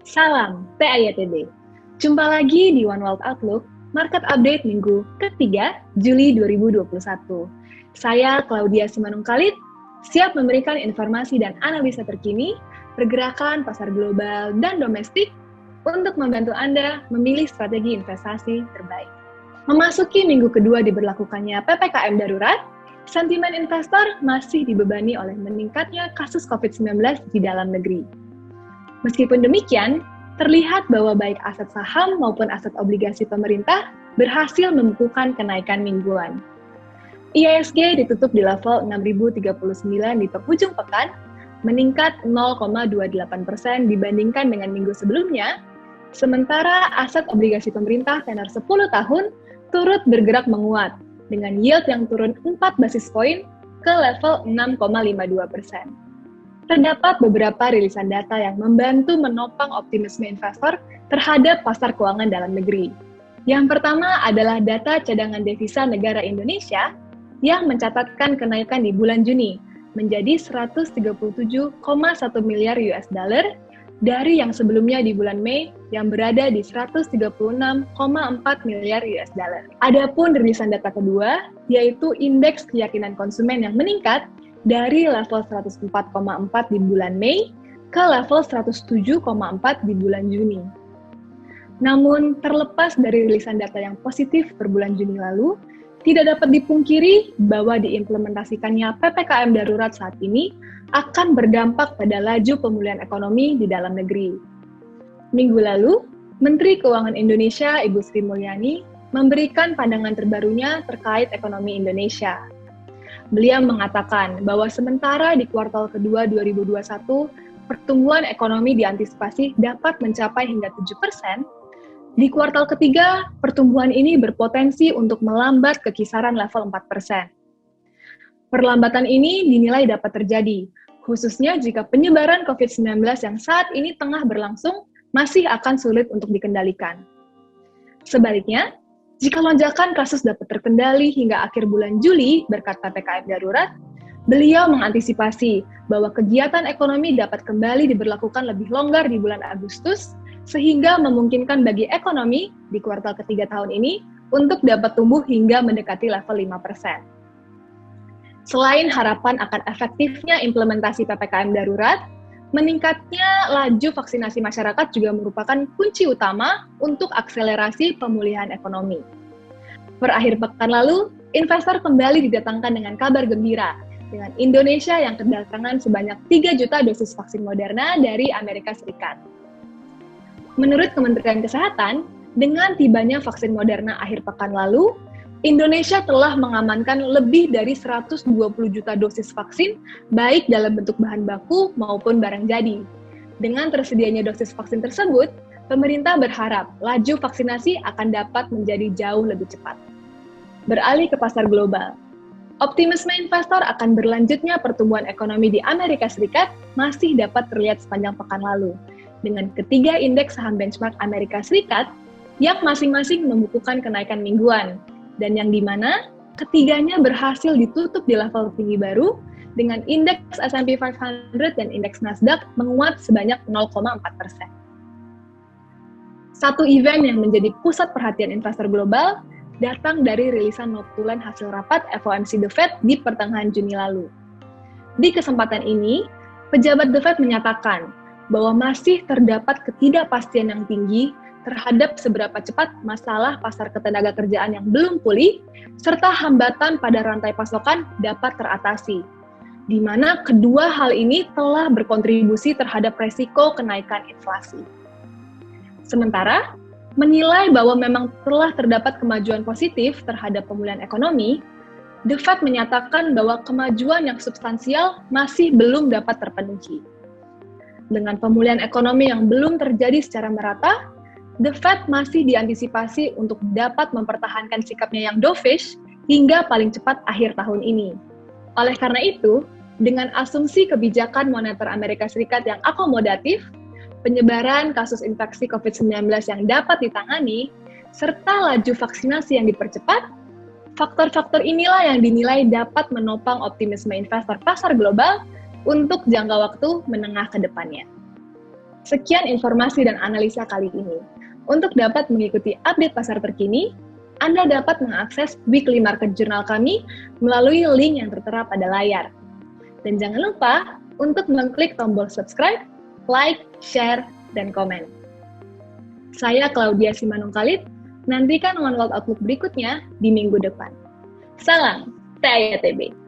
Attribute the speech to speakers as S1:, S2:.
S1: Salam TIYTB. Jumpa lagi di One World Outlook, Market Update Minggu ketiga Juli 2021. Saya Claudia Simanung Khalid, siap memberikan informasi dan analisa terkini, pergerakan pasar global dan domestik untuk membantu Anda memilih strategi investasi terbaik. Memasuki minggu kedua diberlakukannya PPKM darurat, sentimen investor masih dibebani oleh meningkatnya kasus COVID-19 di dalam negeri. Meskipun demikian, terlihat bahwa baik aset saham maupun aset obligasi pemerintah berhasil membukukan kenaikan mingguan. IHSG ditutup di level 6.039 di penghujung pekan, meningkat 0,28% dibandingkan dengan minggu sebelumnya, sementara aset obligasi pemerintah tenor 10 tahun turut bergerak menguat, dengan yield yang turun 4 basis poin ke level 6,52%. Terdapat beberapa rilisan data yang membantu menopang optimisme investor terhadap pasar keuangan dalam negeri. Yang pertama adalah data cadangan devisa negara Indonesia yang mencatatkan kenaikan di bulan Juni menjadi 137,1 miliar US dollar dari yang sebelumnya di bulan Mei yang berada di 136,4 miliar US dollar. Adapun rilisan data kedua yaitu indeks keyakinan konsumen yang meningkat dari level 104,4 di bulan Mei ke level 107,4 di bulan Juni. Namun, terlepas dari rilisan data yang positif per bulan Juni lalu, tidak dapat dipungkiri bahwa diimplementasikannya PPKM darurat saat ini akan berdampak pada laju pemulihan ekonomi di dalam negeri. Minggu lalu, Menteri Keuangan Indonesia Ibu Sri Mulyani memberikan pandangan terbarunya terkait ekonomi Indonesia. Beliau mengatakan bahwa sementara di kuartal kedua 2021, pertumbuhan ekonomi diantisipasi dapat mencapai hingga 7%, di kuartal ketiga, pertumbuhan ini berpotensi untuk melambat ke kisaran level 4%. Perlambatan ini dinilai dapat terjadi, khususnya jika penyebaran COVID-19 yang saat ini tengah berlangsung masih akan sulit untuk dikendalikan. Sebaliknya, jika lonjakan kasus dapat terkendali hingga akhir bulan Juli berkat PPKM darurat, beliau mengantisipasi bahwa kegiatan ekonomi dapat kembali diberlakukan lebih longgar di bulan Agustus, sehingga memungkinkan bagi ekonomi di kuartal ketiga tahun ini untuk dapat tumbuh hingga mendekati level 5%. Selain harapan akan efektifnya implementasi PPKM darurat, meningkatnya laju vaksinasi masyarakat juga merupakan kunci utama untuk akselerasi pemulihan ekonomi. Per akhir pekan lalu, investor kembali didatangkan dengan kabar gembira, dengan Indonesia yang kedatangan sebanyak 3 juta dosis vaksin Moderna dari Amerika Serikat. Menurut Kementerian Kesehatan, dengan tibanya vaksin Moderna akhir pekan lalu, Indonesia telah mengamankan lebih dari 120 juta dosis vaksin, baik dalam bentuk bahan baku maupun barang jadi. Dengan tersedianya dosis vaksin tersebut, pemerintah berharap laju vaksinasi akan dapat menjadi jauh lebih cepat. Beralih ke pasar global, optimisme investor akan berlanjutnya pertumbuhan ekonomi di Amerika Serikat masih dapat terlihat sepanjang pekan lalu, dengan ketiga indeks saham benchmark Amerika Serikat yang masing-masing membukukan kenaikan mingguan, dan yang dimana ketiganya berhasil ditutup di level tinggi baru dengan indeks S&P 500 dan indeks Nasdaq menguat sebanyak 0,4%. Satu event yang menjadi pusat perhatian investor global datang dari rilisan notulen hasil rapat FOMC The Fed di pertengahan Juni lalu. Di kesempatan ini, pejabat The Fed menyatakan bahwa masih terdapat ketidakpastian yang tinggi terhadap seberapa cepat masalah pasar ketenagakerjaan yang belum pulih, serta hambatan pada rantai pasokan dapat teratasi, di mana kedua hal ini telah berkontribusi terhadap resiko kenaikan inflasi. Sementara, menilai bahwa memang telah terdapat kemajuan positif terhadap pemulihan ekonomi, The Fed menyatakan bahwa kemajuan yang substansial masih belum dapat terpenuhi. Dengan pemulihan ekonomi yang belum terjadi secara merata, The Fed masih diantisipasi untuk dapat mempertahankan sikapnya yang dovish hingga paling cepat akhir tahun ini. Oleh karena itu, dengan asumsi kebijakan moneter Amerika Serikat yang akomodatif, penyebaran kasus infeksi COVID-19 yang dapat ditangani, serta laju vaksinasi yang dipercepat, faktor-faktor inilah yang dinilai dapat menopang optimisme investor pasar global untuk jangka waktu menengah ke depannya. Sekian informasi dan analisa kali ini. Untuk dapat mengikuti update pasar terkini, Anda dapat mengakses weekly market journal kami melalui link yang tertera pada layar. Dan jangan lupa untuk mengklik tombol subscribe, like, share, dan komen. Saya Claudia Simanungkalit, nantikan One World Outlook berikutnya di minggu depan. Salam TIATB.